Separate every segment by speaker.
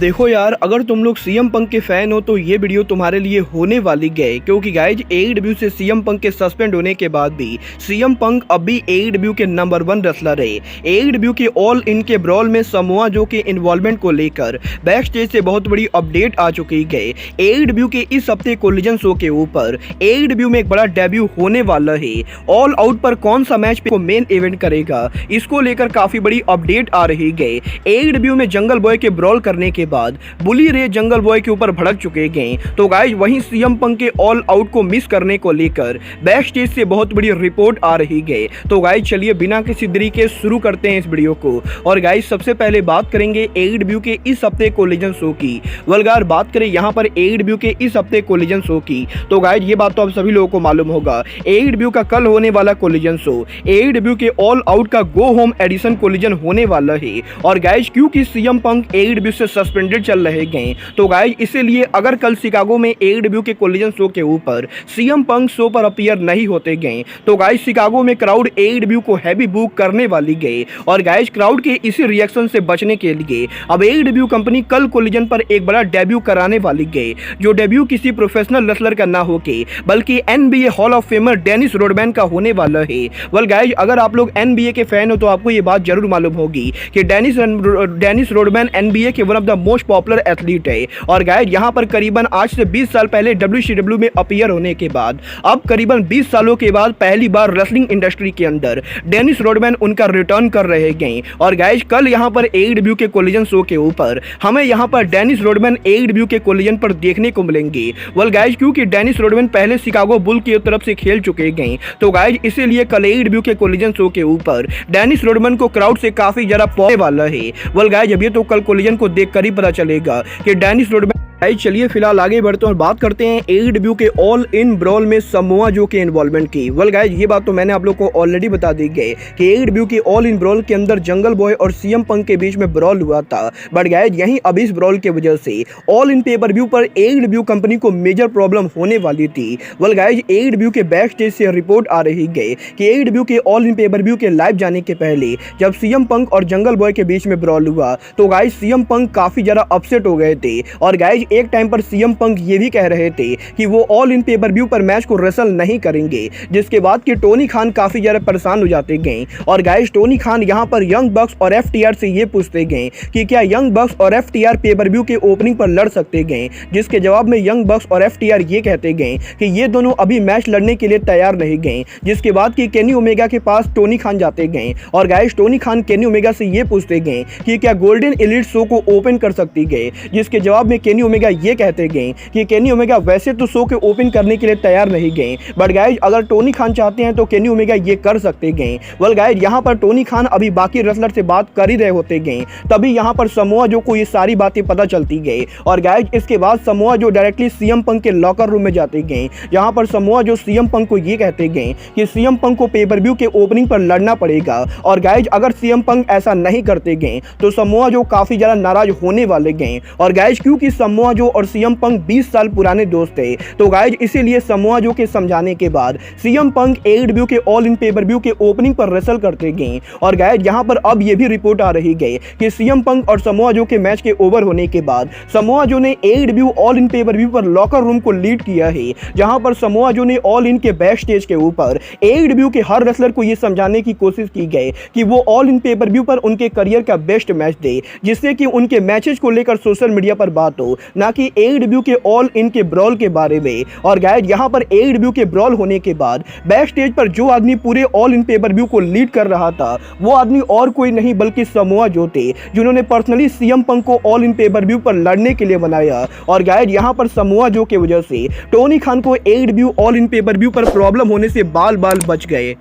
Speaker 1: देखो यार, अगर तुम लोग सीएम पंक के फैन हो तो ये वीडियो तुम्हारे लिए होने वाली गए, क्योंकि गाइज एडब्ल्यू से सीएम पंक के सस्पेंड होने के बाद भी सीएम पंक अभी एडब्ल्यू के नंबर 1 रेसलर है। एडब्ल्यू के ऑल इन के ब्रॉल में समोआ जो के इन्वॉल्वमेंट को लेकर बैक स्टेज से बहुत बड़ी अपडेट आ चुकी है। एडब्ल्यू के इस हफ्ते कोलिजन शो के ऊपर एडब्ल्यू में एक बड़ा डेब्यू होने वाला है। ऑल आउट पर कौन सा मैच को मेन इवेंट करेगा, इसको लेकर काफी बड़ी अपडेट आ रही है। एडब्ल्यू में जंगल बॉय के ब्रॉल करने के बाद बुली रे जंगल बॉय के ऊपर भड़क चुके गए। तो गाइज वहीं सीएम पंक के ऑल आउट को मिस करने को लेकर बैक स्टेज से बहुत बड़ी रिपोर्ट आ रही है। तो गाइज चलिए बिना किसी देरी के शुरू करते हैं इस वीडियो को। और गाइज सबसे पहले बात करेंगे एडब्ल्यू के इस हफ्ते कोलिजन शो की। वल्गार बात करें यहाँ पर एडब्ल्यू के इस हफ्ते कोलिजन शो की, तो गाइज ये बात तो आप सभी लोगों को मालूम होगा। एडब्ल्यू का कल होने वाला कोलिजन शो एडब्ल्यू के ऑल आउट का गो होम एडिशन कोलिजन होने वाला है। और गाइज क्योंकि सीएम पंक एडब्ल्यू से सस्पेंडेड चल रहे गए, तो गाइज इसीलिए अगर कल शिकागो में एडब्ल्यू के कोलिजन शो के ऊपर सीएम पंक शो पर अपीयर नहीं होते गए, तो गाइज शिकागो में क्राउड एडब्ल्यू को हैवी बुक करने वाली गए। और गाइज क्राउड के इसी रिएक्शन से बचने के लिए अब एडब्ल्यू कंपनी कल कोलिजन पर एक बड़ा डेब्यू कराने वाली गए, जो डेब्यू किसी प्रोफेशनल रेसलर का ना होके बल्कि NBA hall of famer Dennis Rodman का होने वाला है। वेल गाइज अगर आप लोग एनबीए के फैन हो तो आपको ये बात जरूर मालूम होगी कि डेनिस रोडमैन एनबीए के one of the most popular athlete है। और गाइज यहाँ पर करीबन आज से 20 साल पहले डब्ल्यूसीडब्ल्यू में अपीयर होने के बाद अब करीबन 20 सालों के बाद पहली बार रेसलिंग इंडस्ट्री के अंदर डेनिस रोडमैन उनका रिटर्न कर रहे गए। और गाइज कल यहाँ पर एडब्ल्यू के कोलिजन शो के ऊपर हमें यहाँ पर डेनिस रोडमैन एडब्ल्यू के कोलिजन पर देखने को मिलेंगे। वेल गाइज क्योंकि डेनिस रोडमैन पहले शिकागो बुल की तरफ से खेल चुके गए, तो गाइज इसीलिए कल एडब्ल्यू के कोलिजन शो के ऊपर डेनिस रोडमैन को क्राउड से काफी ज्यादा पौने वाला है। वेल गाइज अब ये तो कल कोलिजन को देखकर ही पता चलेगा कि डेनिस रोडमैन। चलिए फिलहाल आगे बढ़ते हैं और बात करते हैं एडब्ल्यू के ऑल इन ब्रॉल में समोआ जो के इन्वॉल्वमेंट की। वेल गाइज ये बात तो मैंने आप लोग को ऑलरेडी बता दी गई कि एडब्ल्यू के ऑल इन ब्रॉल के अंदर जंगल बॉय और सीएम पंक के बीच में ब्रॉल हुआ था। बट गाइज यहीं अब इस ब्रॉल की वजह से ऑल इन पेपर व्यू पर एडब्ल्यू कंपनी को मेजर प्रॉब्लम होने वाली थी। वेल गाइज एडब्ल्यू के बैक स्टेज से रिपोर्ट आ रही गई कि एडब्ल्यू के ऑल इन पेपर व्यू के लाइव जाने के पहले जब सीएम पंक और जंगल बॉय के बीच में ब्रॉल हुआ, तो गाइज सीएम पंक काफी ज्यादा अपसेट हो गए थे। और गाइज एक टाइम पर सीएम पंक ये भी कह रहे थे कि वो ऑल इन पेपर व्यू पर मैच को रेसल नहीं करेंगे, जिसके बाद कि टोनी खान काफी ज्यादा परेशान हो जाते गए। और गाइस टोनी खान यहां पर यंग बक्स और एफटीआर से ये पूछते गए कि क्या यंग बक्स और एफटीआर पेपर व्यू के ओपनिंग पर लड़ सकते गए, जिसके जवाब में यंग बक्स और एफटीआर ये कहते गए कि ये दोनों अभी मैच लड़ने के लिए तैयार नहीं गए। जिसके बाद कि केनी ओमेगा के पास टोनी खान जाते गए और guys Tony Khan Kenny Omega से ये पूछते गए कि क्या गोल्डन एलिट शो को ओपन कर सकती गए, जिसके जवाब में केनी ओमेगा ये कहते गए कि केनी ओमेगा वैसे तो शो के ओपन करने के लिए तैयार नहीं गए, बट गाइज अगर टोनी खान चाहते हैं तो केनी ओमेगा ये कर सकते गए। वेल गाइज यहाँ पर टोनी खान अभी बाकी रेसलर से बात कर ही रहे होते गए, तभी यहाँ पर समोआ जो को ये सारी बातें पता चलती गई। और गाइज इसके बाद Samoa Joe directly CM Punk के लॉकर रूम में जाते गए, यहाँ पर समोआ जो सीएम पंक को ये कहते गए कि सीएम पंक को पेपर व्यू के ओपनिंग पर लड़ना पड़ेगा। और गाइज अगर सीएम पंक ऐसा नहीं करते गए तो समोआ जो काफी ज्यादा नाराज होने वाले गए। और गाइज क्योंकि समोआ जो और सीएम पंक 20 साल पुराने दोस्त थे, तो गाइज इसीलिए समोआ जो के समझाने के बाद सीएम पंक एडब्ल्यू के ऑल इन पेपर व्यू के ओपनिंग पर रेसल करते गए। और गाइज यहां पर अब ये भी रिपोर्ट आ रही गई कि सीएम पंक और समोआ जो के मैच के ओवर होने के बाद समोआ जो ने एडब्ल्यू ऑल इन पेपर व्यू पर लॉकर रूम को लीड किया है, जहां पर समोआ जो ने ऑल इन के बैक स्टेज के ऊपर एडब्ल्यू के हर रेसलर को यह समझाने की कोशिश की गई कि वो ऑल इन पेपर व्यू पर उनके करियर का बेस्ट मैच दे, जिससे कि उनके मैचेस को लेकर सोशल मीडिया पर बात हो, ना कि एडब्ल्यू के ऑल इन के ब्रॉल के बारे में। और गाइज यहां पर एडब्ल्यू के ब्रॉल होने के बाद बैक स्टेज पर जो आदमी पूरे ऑल इन पेपर व्यू को लीड कर रहा था, वो आदमी और कोई नहीं बल्कि समोआ जो थे, जिन्होंने पर्सनली सीएम पंक को ऑल इन पेपर व्यू पर लड़ने के लिए बनाया। और गाइज यहां पर समोआ जो की वजह से टोनी खान को एडब्ल्यू ऑल इन पेपर व्यू पर प्रॉब्लम होने से बाल बच गए।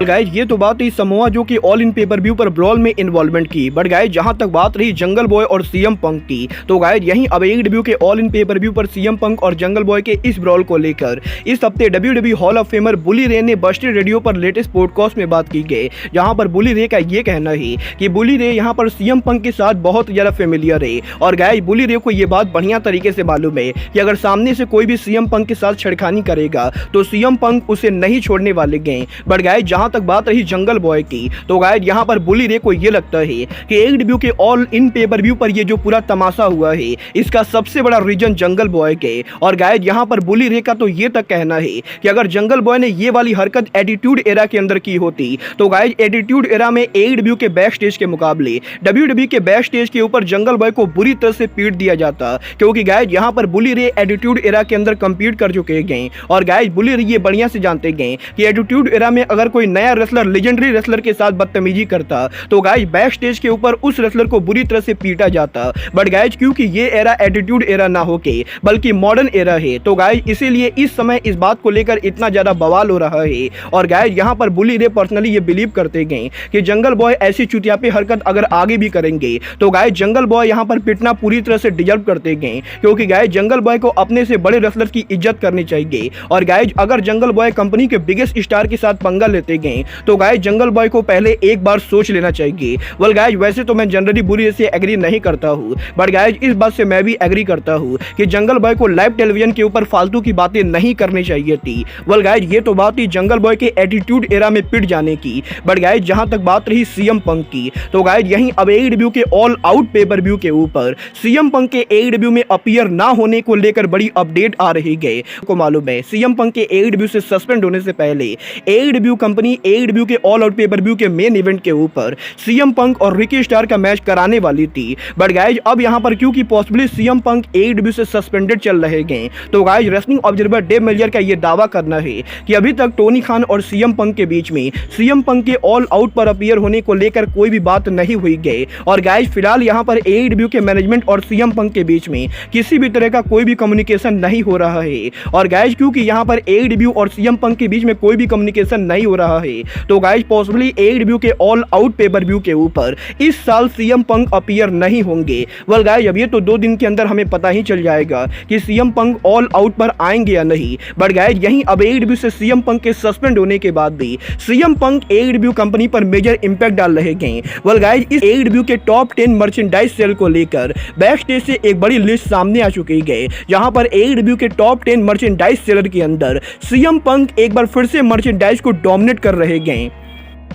Speaker 1: गाइज ये तो बात है समोआ जो कि ऑल इन पेपर व्यू पर ब्रॉल में इन्वॉल्वमेंट की। बट गाइज जहां तक बात रही जंगल बॉय और सीएम पंक की, तो गाइज यहीं अब एडब्ल्यू के ऑल इन पेपर व्यू पर सीएम पंक और जंगल बॉय के इस ब्रॉल को लेकर इस हफ्ते डब्ल्यूडब्ल्यू हॉल ऑफ फेमर बुली रे ने बस्टेड रेडियो पर लेटेस्ट पॉडकास्ट में बात की गई, जहां पर बुली रे का ये कहना है कि बुली रे यहां पर सीएम पंक के साथ बहुत ज्यादा फेमिलियर है। और गाइज बुली रे को ये बात बढ़िया तरीके से मालूम है कि अगर सामने से कोई भी सीएम पंक के साथ छेड़खानी करेगा तो सीएम पंक उसे नहीं छोड़ने वाले गए। बट गाइज जहां जहां तक बात रही जंगल बॉय की, तो गाइज यहाँ पर बुली रे को ये लगता है कि AEW के ऑल इन पे पर व्यू पर ये जो पूरा तमाशा हुआ है इसका सबसे बड़ा रीजन जंगल बॉय के। और गाइज यहाँ पर बुली रे का तो ये तक कहना है कि अगर जंगल बॉय ने ये वाली हरकत एटीट्यूड एरा के अंदर की होती तो गाइज एटीट्यूड एरा में AEW के बैक स्टेज के मुकाबले WWE के बैक स्टेज के ऊपर जंगल बॉय को बुरी तरह से पीट दिया जाता, क्योंकि गाइज यहाँ पर बुली रे एटीट्यूड एरा के अंदर कंपीट कर चुके गए। और गाइज बुली रे ये बढ़िया से जानते गए कि एटीट्यूड एरा में अगर कोई नया रेसलर लेजेंडरी रेसलर के साथ बदतमीजी करता तो गाइज बैक स्टेज के ऊपर उस रेसलर को बुरी तरह से पीटा जाता। बट गाइज क्योंकि ये एरा एटीट्यूड एरा ना होके बल्कि मॉडर्न एरा है, तो गाइज इसीलिए इस समय इस बात को लेकर इतना ज्यादा बवाल हो रहा है। और गाइज यहाँ पर बुली रे पर्सनली ये बिलीव करते गए कि जंगल बॉय ऐसी चुतियापी हरकत अगर आगे भी करेंगे तो गाइज जंगल बॉय यहाँ पर पिटना पूरी तरह से डिजर्व करते गए, क्योंकि गाइज जंगल बॉय को अपने से बड़े रेसलर की इज्जत करनी चाहिए। और गाइज अगर जंगल बॉय कंपनी के बिगेस्ट स्टार के साथ पंगा लेते गए तो गाइज जंगल बॉय को पहले एक बार सोच लेना चाहिए। वेल गाइज वैसे तो मैं जनरली बुरी से एग्री नहीं करता हूँ, बट गाइज इस बात से मैं भी एग्री करता हूँ कि जंगल बॉय को लाइव टेलीविजन के ऊपर फालतू की बातें नहीं करनी चाहिए थी। वेल गाइज ये तो बात थी जंगल बॉय के एटीट्यूड एरा में पिट जाने की। बट गाइज जहां तक बात रही सीएम पंक की, तो गाइज यहीं अब AEW के ऑल आउट पे पर व्यू के ऊपर सीएम पंक के AEW में अपीयर ना होने को लेकर बड़ी अपडेट आ रही है। को मालूम है सीएम पंक के AEW से सस्पेंड होने से पहले AEW कंपनी AEW के ऑल आउट पे पर व्यू के मेन इवेंट के ऊपर सीएम पंक और रिकी स्टार का मैच कराने वाली थी। बट गाइज अब यहां पर क्योंकि पॉसिबली सीएम पंक AEW से सस्पेंडेड चल रहे हैं, तो गाइज रेसलिंग ऑब्जर्वर डेव मेलियर का यह दावा करना है कि अभी तक टोनी खान और सीएम पंक के बीच में सीएम पंक के ऑल आउट पर अपीयर होने को लेकर कोई भी बात नहीं हुई गई। और गाइज फिलहाल यहां पर AEW के मैनेजमेंट और सीएम पंक के बीच में किसी भी तरह का कोई भी कम्युनिकेशन नहीं हो रहा है। और गाइज क्योंकि यहां पर AEW और सीएम पंक के बीच में कोई भी कम्युनिकेशन नहीं हो रहा है, तो गाइज पॉसिबली AEW के ऑल आउट पे पर व्यू के ऊपर इस साल सीएम पंक अपीयर नहीं होंगे। वेल गाइज अब ये तो 2 दिन के अंदर हमें पता ही चल जाएगा कि सीएम पंक ऑल आउट पर आएंगे या नहीं। बट गाइज यहीं अब AEW से सीएम पंक के सस्पेंड होने के बाद भी सीएम पंक AEW कंपनी पर मेजर इंपैक्ट डाल रहे हैं। वेल गाइज इस AEW के टॉप 10 मर्चेंडाइज सेल को लेकर बैक स्टेज से एक बड़ी लिस्ट सामने आ चुकी है, जहां पर AEW के टॉप 10 मर्चेंडाइज सेलर के अंदर सीएम पंक एक बार फिर से मर्चेंडाइज को डोमिनेट कर रहे हैं।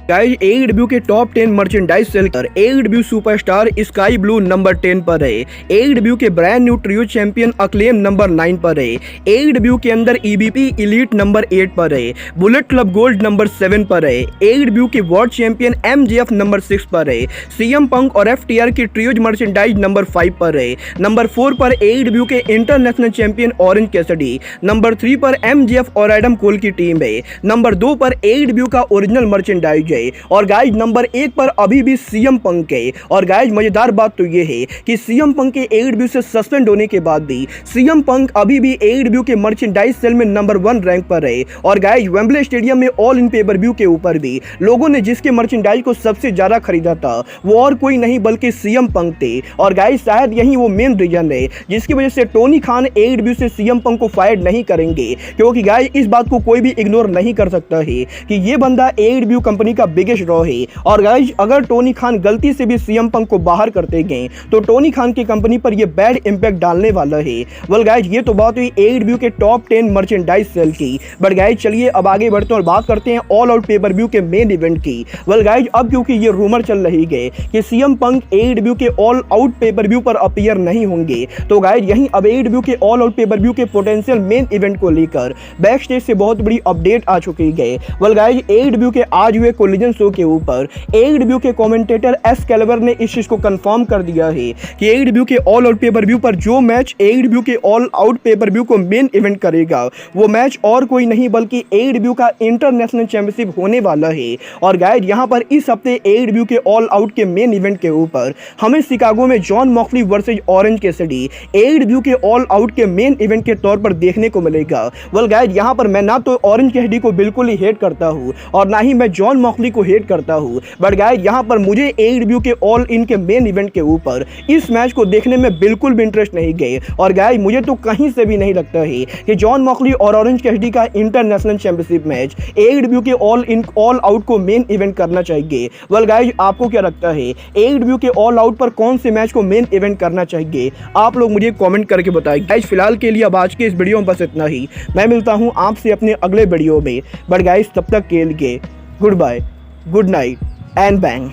Speaker 1: गाइज AEW के top 10 merchandise seller AEW superstar sky blue number 10 पर है, AEW के brand new trio champion acclaim number 9 पर है, AEW के अंदर EVP इलीट नंबर 8 पर है, बुलेट क्लब गोल्ड नंबर 7 पर है, AEW के वर्ल्ड चैंपियन MJF नंबर 6 पर है, सीएम पंक और FTR की ट्रियोज मर्चेंडाइज नंबर 5 पर है, नंबर 4 पर AEW के international champion orange Cassidy, number 3 पर MJF और एडम कोल की टीम है, नंबर 2 पर AEW का ओरिजिनल मर्चेंडाइज है, और गाइज नंबर 1 पर अभी भी सीएम पंक है। और गाइज मजेदार बात तो ये है कि सीएम पंक के AEW से सस्पेंड होने के बाद भी सीएम पंक अभी भी AEW के मर्चेंडाइज सेल में नंबर 1 रैंक पर है। और गाइज वेम्बले स्टेडियम में ऑल इन पे पर व्यू के ऊपर भी लोगों ने जिसके मर्चेंडाइज को सबसे ज्यादा खरीदा था वो और कोई नहीं बल्कि सीएम पंक थे। और गाइज शायद यही वो मेन रीजन है जिसकी वजह से टोनी खान AEW से सीएम पंक को फायर नहीं करेंगे, क्योंकि गाइज इस बात को कोई भी इग्नोर नहीं कर सकता है कि ये बंदा AEW कंपनी का बिगेस्ट रॉ है। और गाइज अगर टोनी खान गलती से भी सीएम पंक को बाहर करते गए तो टोनी खान की कंपनी पर ये बैड इंपैक्ट डालने वाला है। वेल गाइज ये तो बात हुई AEW के टॉप 10 मर्चेंडाइज सेल की। बट गाइज चलिए अब आगे बढ़ते हैं और बात करते हैं ऑल आउट पे पर व्यू के मेन इवेंट की। वेल गाइज अब क्योंकि ये रूमर चल रही है कि सीएम पंक AEW के ऑल आउट पे पर व्यू पर अपीयर नहीं होंगे, तो गाइज यहीं अब AEW के ऑल आउट पे पर व्यू के पोटेंशियल मेन इवेंट को लेकर बैक स्टेज से बहुत बड़ी अपडेट आ चुकी है। वेल गाइज AEW के आज हुए कोलिजन शो के ऊपर AEW के कमेंटेटर एस कैलेवर ने इस चीज को कंफर्म कर दिया है कि AEW के ऑल आउट पे पर व्यू पर जो मैच AEW के ऑल आउट पे पर व्यू को मेन इवेंट करेगा वो मैच और कोई नहीं बल्कि AEW का इंटरनेशनल चैंपियनशिप होने वाला है। और गाइड यहां पर इस हफ्ते AEW के ऑल आउट के मेन इवेंट के ऊपर हमें शिकागो में John Moxley versus orange Cassidy AEW के ऑल आउट के मेन इवेंट के तौर पर देखने को मिलेगा। वेल गाइड यहां पर मैं ना तो ऑरेंज कैसिडी को बिल्कुल ही हेट करता हूं और ना ही मैं जॉन मॉक्सली को हेट करता हूं, बट गाइड यहां पर मुझे AEW के ऑल इन के मेन इवेंट के ऊपर इस मैच को देखने में बिल्कुल भी इंटरेस्ट नहीं गए। और गाइड मुझे तो कहीं से भी नहीं लगता है कि जॉन मॉक्सली और ऑरेंज कैसिडी का इंटरनेशनल चैंपियनशिप मैच AEW के ऑल इन ऑल आउट को मेन इवेंट करना चाहिए। वेल गाइड आपको क्या लगता है AEW के ऑल आउट पर कौन से मैच को मेन इवेंट करना चाहिए? आप लोग मुझे कमेंट करके बताइए। गाइस फिलहाल के लिए अब आज के इस वीडियो में बस इतना ही। मैं मिलता हूं आपसे अपने अगले वीडियो में, बट गाइस तब तक के लिए goodbye, good night and bang.